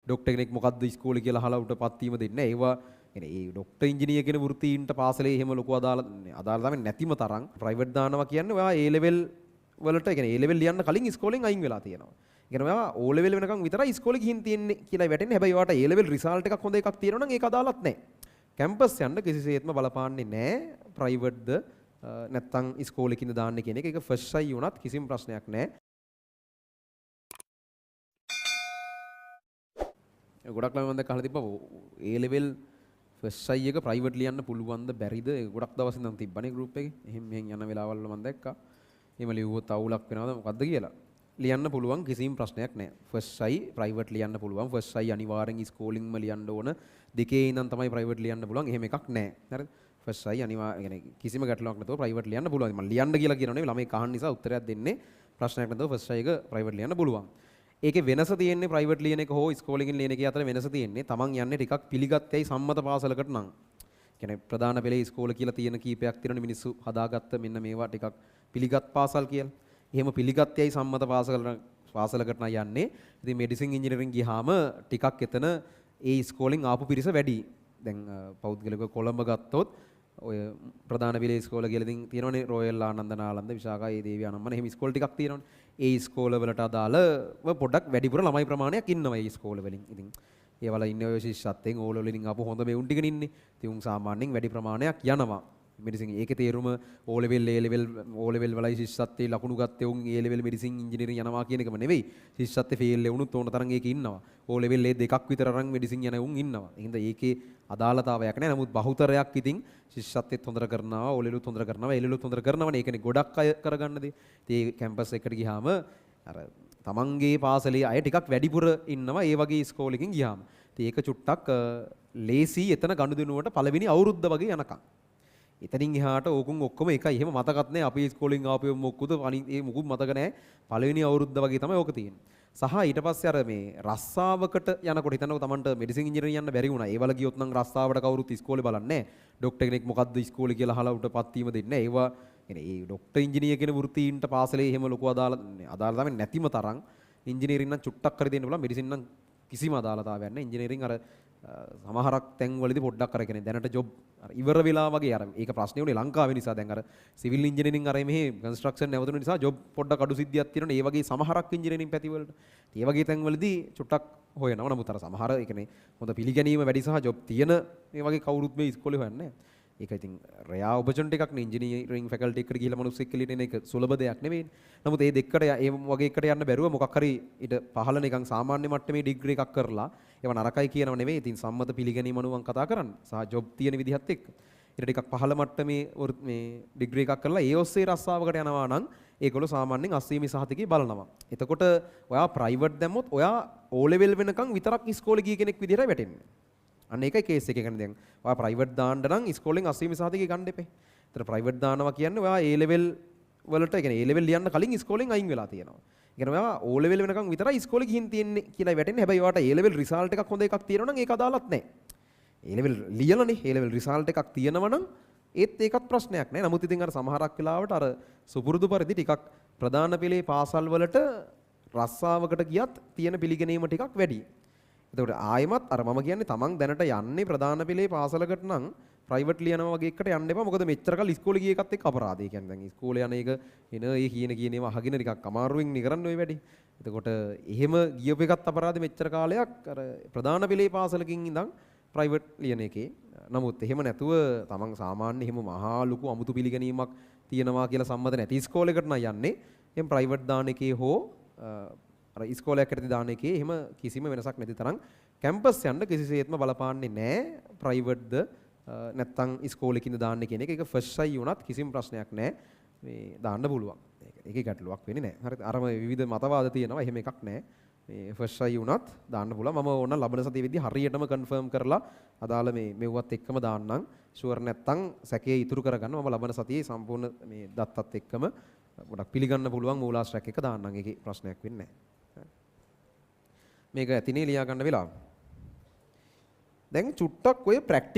Doctor කෙනෙක් මොකද්ද ඉස්කෝලේ කියලා අහලා උට පත්වීම දෙන්නේ නැහැ. ඒවා කියන්නේ ඒ ડોක්ටර් ඉංජිනේර කියන වෘත්තීන්ට පාසලේ එහෙම ලොකු අදාළ තමයි නැතිම තරම් ප්‍රයිවට් දානවා කියන්නේ ඔයා A level වලට කියන්නේ A level ලියන්න කලින් ඉස්කෝලෙන් අයින් වෙලා තියෙනවා. ඒ කියන්නේ ඔයා O level වෙනකන් විතරයි ඉස්කෝලේ ගිහින් තියෙන්නේ කියලා වැටෙන්නේ. හැබැයි ඔයාට A level රිසල්ට් එකක් හොඳ එකක් තියෙනවා නම් ඒක අදාළත් නැහැ. කැම්පස් යන්න කිසිසේත්ම බලපාන්නේ නැහැ. ප්‍රයිවට්ද නැත්තම් ඉස්කෝලේකින්ද දාන්නේ කියන එක. ඒක ෆස්ට් සයි වුණත් කිසිම ප්‍රශ්නයක් නැහැ. ගොඩක් ළමයි මම දැන් අහලා තිබ්බා A level ෆස්ට් සයි එක ප්‍රයිවට් ලියන්න පුළුවන්ද බැරිද? ගොඩක් දවස් ඉඳන් තිබ්බනේ ගෲප් එකේ. එහෙම මෙහෙන් යන වෙලාවල් මම දැක්කා. එහෙම ලියුවොත් අවුලක් වෙනවද මොකද්ද කියලා. ලියන්න පුළුවන් කිසිම ප්‍රශ්නයක් නැහැ. ෆස්ට් සයි ප්‍රයිවට් ලියන්න පුළුවන්. ෆස්ට් සයි අනිවාර්යෙන් ඉස්කෝලින්ම ලියන්න ඕන. දෙකේ ඉඳන් තමයි ප්‍රයිවට් ලියන්න පුළුවන්. එහෙම එකක් නැහැ. හරිද? ෆස්ට් සයි අනිවාර්යෙන් කිසිම ගැටලුවක් නැතුව ප්‍රයිවට් ලියන්න පුළුවන්. මම ලියන්න කියලා කියනවා නෙවෙයි ළමයි කහන් නිසා උත්තරයක් දෙන්නේ ප්‍රශ්නයක් නැතුව ෆස්ට් සයි එක ප්‍රයිවට් ලියන්න පුළුවන්. ඒකේ වෙනස තියෙන්නේ ප්‍රයිවට් ලියන එක හෝ ඉස්කෝලෙකින් ලියන එක අතර වෙනස තියෙන්නේ තමන් යන්නේ ටිකක් පිළිගත්තයි සම්මත පාසලකට නම්. කියන්නේ ප්‍රධාන පෙළේ ඉස්කෝල කියලා තියෙන කීපයක් තියෙනනේ මිනිස්සු හදාගත්ත මෙන්න මේවා ටිකක් පිළිගත් පාසල් කියලා. එහෙම පිළිගත්තයි සම්මත පාසලකට නම් යන්නේ. ඉතින් මෙඩිසින් ඉංජිනේරින් ගියාම ටිකක් එතන ඒ ඉස්කෝලෙන් ආපු පිරිස වැඩි. දැන් පෞද්ගලිකව කොළඹ ගත්තොත් ඔය ප්‍රධාන පෙළේ ඉස්කෝල කියලා ඉතින් තියෙනවනේ රොයල් ආනන්ද නාලන්ද විශාකා ඒ දේවී අනම්මන එහෙම ඉස්කෝල ටිකක් තියෙනවනේ. ඒ ඉස්කෝල වලට අදාළව පොඩ්ඩක් වැඩිපුර ළමයි ප්‍රමාණයක් ඉන්නවා ඒ ඉස්කෝල වලින්. ඉතින් ඒවල ඉන්නේ ඔය ශිෂ්‍යත්වයෙන් ඕල වලින් ආපු හොඳ මෙවුන් ටිකනේ ඉන්නේ. ඉතින් උන් සාමාන්‍යයෙන් වැඩි ප්‍රමාණයක් යනවා. මෙඩිසින් ඒකේ තේරුම O level A level O level වලයි ශිෂ්‍යත්වයේ ලකුණු ගත්තේ උන් A level මෙඩිසින් ඉංජිනේරින් යනවා කියන එකම නෙවෙයි. ශිෂ්‍යත්වයේ ෆේල් වුණොත් ඕන තරම් ඒකේ ඉන්නවා. O level A දෙකක් විතර අරන් මෙඩිසින් යන උන් ඉන්නවා. ඒ හින්දා ඒකේ අදාළතාවයක් නැහැ. නමුත් බහුතරයක් ඉතින් ශිෂ්‍යත්වෙත් හොඳට කරනවා, O levelුත් හොඳට කරනවා, A levelුත් හොඳට කරනවනේ. ඒකනේ ගොඩක් අය කරගන්න දේ. ඉතින් ඒ කැම්පස් එකට ගියාම අර තමන්ගේ පාසලේ අය ටිකක් වැඩිපුර ඉන්නවා ඒ වගේ ඉස්කෝලෙකින් ගියාම. ඉතින් ඒක චුට්ටක් ලේසි එතන ගනුදෙනුවට පළවෙනි අවුරුද්ද වගේ යනකම්. එතනින් එහාට ඕකුන් ඔක්කොම එකයි. එහෙම මතකත් නැහැ. අපි ඉස්කෝලෙන් ආපු මොකුද අනිත් ඒ මොකුත් මතක නැහැ. පළවෙනි අවුරුද්ද වගේ තමයි ඕක තියෙන්නේ. සහ ඊට පස්සේ අර මේ රස්සාවකට යනකොට හිතන්නකෝ Tamanට මෙඩිසින් ඉංජිනේරින් යන්න බැරි වුණා. ඒ වල ගියොත් නම් රස්සාවට කවුරුත් ඉස්කෝලේ බලන්නේ නැහැ. ડોක්ටර් කෙනෙක් මොකද්ද ඉස්කෝලේ කියලා අහලා උට පත්වීම දෙන්නේ නැහැ. ඒවා කියන්නේ ඒ ડોක්ටර් ඉංජිනේර කියන වෘත්තීන්ට පාසලේ එහෙම ලොකු අදාළ තමයි නැතිම තරම්. ඉංජිනේරින් නම් චුට්ටක් කර දෙන්න පුළුවන්. මෙඩිසින් නම් කිසිම අදාළතාවයක් නැහැ. ඉංජිනේරින් අර සමහරක් තැන්වලදී පොඩ්ඩක් අර කියන්නේ දැනට ජොබ් අර ඉවර වෙලා වගේ අර ඒක ප්‍රශ්නේ උනේ ලංකාවේ නිසා දැන් අර සිවිල් ඉංජිනේරින් අර මෙහි කන්ස්ට්‍රක්ෂන් නැවතුන නිසා ජොබ් පොඩ්ඩක් අඩු සිද්ධියක් තියෙනවා. ඒ වගේ සමහරක් ඉංජිනේරින් පැති වලට ඒ වගේ තැන්වලදී චුට්ටක් හොයනවා. නමුත් අර සමහර ඒ කියන්නේ හොඳ පිළිගැනීම වැඩි සහ ජොබ් තියෙන මේ වගේ කවුරුත් මේ ඉස්කෝලේ හොයන්නේ නැහැ. ඒක ඉතින් රෙයා ඔපචුනිටි එකක් නේ. ඉංජිනේරින් ෆැකල්ටි එකට ගිහිල්ලා මිනිස්සෙක් කියලා ඉන්න එක සුලභ දෙයක් නෙවෙයි. නමුත් ඒ දෙකට ඒ වගේ එකට යන්න බැරුව මොකක් හරි ඊට පහළ නිකන් සාමාන්‍ය මට්ටමේ ඩිග්‍රී එකක් කරලා ඒව නරකයි කියනව නෙවෙයි. ඉතින් සම්මත පිළිගැනීම අනුව කතා කරන්න. සහ ජොබ් තියෙන විදිහත් එක්ක. ඊට ටිකක් පහළ මට්ටමේ මේ ඩිග්‍රී එකක් කරලා ඒ ඔස්සේ රස්සාවකට යනවා නම් ඒගොල්ලෝ සාමාන්‍යයෙන් අස්සීමි සහතිකේ බලනවා. එතකොට ඔයා ප්‍රයිවට් දැම්මොත් ඔයා O level වෙනකන් විතරක් ඉස්කෝලේ ගිය කෙනෙක් විදිහට වැටෙන්නේ. අන්න ඒකයි කේස් එක. කියන්නේ දැන් ඔයා ප්‍රයිවට් දාන්න නම් ඉස්කෝලෙන් අස්සීමි සහතිකේ ගන්න එපේ. ඒතර ප්‍රයිවට් දානවා කියන්නේ ඔයා A level වලට කියන්නේ A level ලියන්න කලින් ඉස්කෝලෙන් අයින් වෙලා තියෙනවා. කියන්නේ ඔයා O level වෙනකන් විතරයි ඉස්කෝලේ ගිහින් තියෙන්නේ කියලා වැටෙන්නේ. හැබැයි ඔයාට A level රිසල්ට් එකක් හොඳ එකක් තියෙනවා නම් ඒක අදාළත් නැහැ. A level ලියලානේ A level result එකක් තියෙනවා නම් ඒත් ඒකත් ප්‍රශ්නයක් නෑ. නමුත් ඉතින් අර සමහරක් වෙලාවට අර සුපුරුදු පරිදි ටිකක් ප්‍රධාන පෙළේ පාසල් වලට රස්සාවකට ගියත් තියෙන පිළිගැනීම ටිකක් වැඩි. එතකොට ආයෙමත් අර මම කියන්නේ තමන් දැනට යන්නේ ප්‍රධාන පෙළේ පාසලකට නම් ප්‍රයිවට් ලියනවා වගේ එකට යන්න එපා. මොකද මෙච්චර කල් ඉස්කෝලේ ගිය එකත් එක්ක අපරාධය. කියන්නේ දැන් ඉස්කෝලේ යන එක එන ඒ කියන ඒවා අහගෙන ටිකක් අමාරුවෙන් නේ කරන්නේ ඔය වැඩේ. එතකොට එහෙම ගියපු එකත් අපරාධෙ මෙච්චර කාලයක් අර ප්‍රධාන පෙළේ පාසලකින් ඉඳන් ප්‍රයිවට් ලියන එකේ. නමුත් එහෙම නැතුව තමන් සාමාන්‍ය එහෙම මහා ලොකු අමුතු පිළිගැනීමක් තියෙනවා කියලා සම්මත නැති ඉස්කෝලයකට නම් යන්නේ. එහෙනම් ප්‍රයිවට් දාන එකේ හෝ අර ඉස්කෝලයක් ඇතුළේ දාන එකේ එහෙම කිසිම වෙනසක් නැති තරම් කැම්පස් යන්න කිසිසේත්ම බලපාන්නේ නැහැ. ප්‍රයිවට්ද නැත්තම් ඉස්කෝලේකින්ද දාන්න කියන එක. ඒක ෆස්ට් සයි වුණත් කිසිම ප්‍රශ්නයක් නැහැ. මේ දාන්න පුළුවන්. ඒකේ ගැටලුවක් වෙන්නේ නැහැ. හරිද? අරම විවිධ මතවාද තියෙනවා. එහෙම එකක් නැහැ. මේ ෆස්ට් සයි වුණත් දාන්න පුළුවන්. මම ඕන ලබන සතියේ වෙද්දී හරියටම කන්ෆර්ම් කරලා අදාළ මේ මෙව්වත් එක්කම දාන්නම්. ෂුවර් නැත්තම් සැකේ ඉතුරු කරගන්න මම ලබන සතියේ සම්පූර්ණ මේ දත්තත් එක්කම ගොඩක් පිළිගන්න පුළුවන් මූලාශ්‍රයක් එක දාන්නම්. ඒකේ ප්‍රශ්නයක් වෙන්නේ නැහැ. මේක ඇතිනේ ලියා ගන්න වෙලාව. දැන් චුට්ටක් ඔය ප්‍රැක්ටිකල්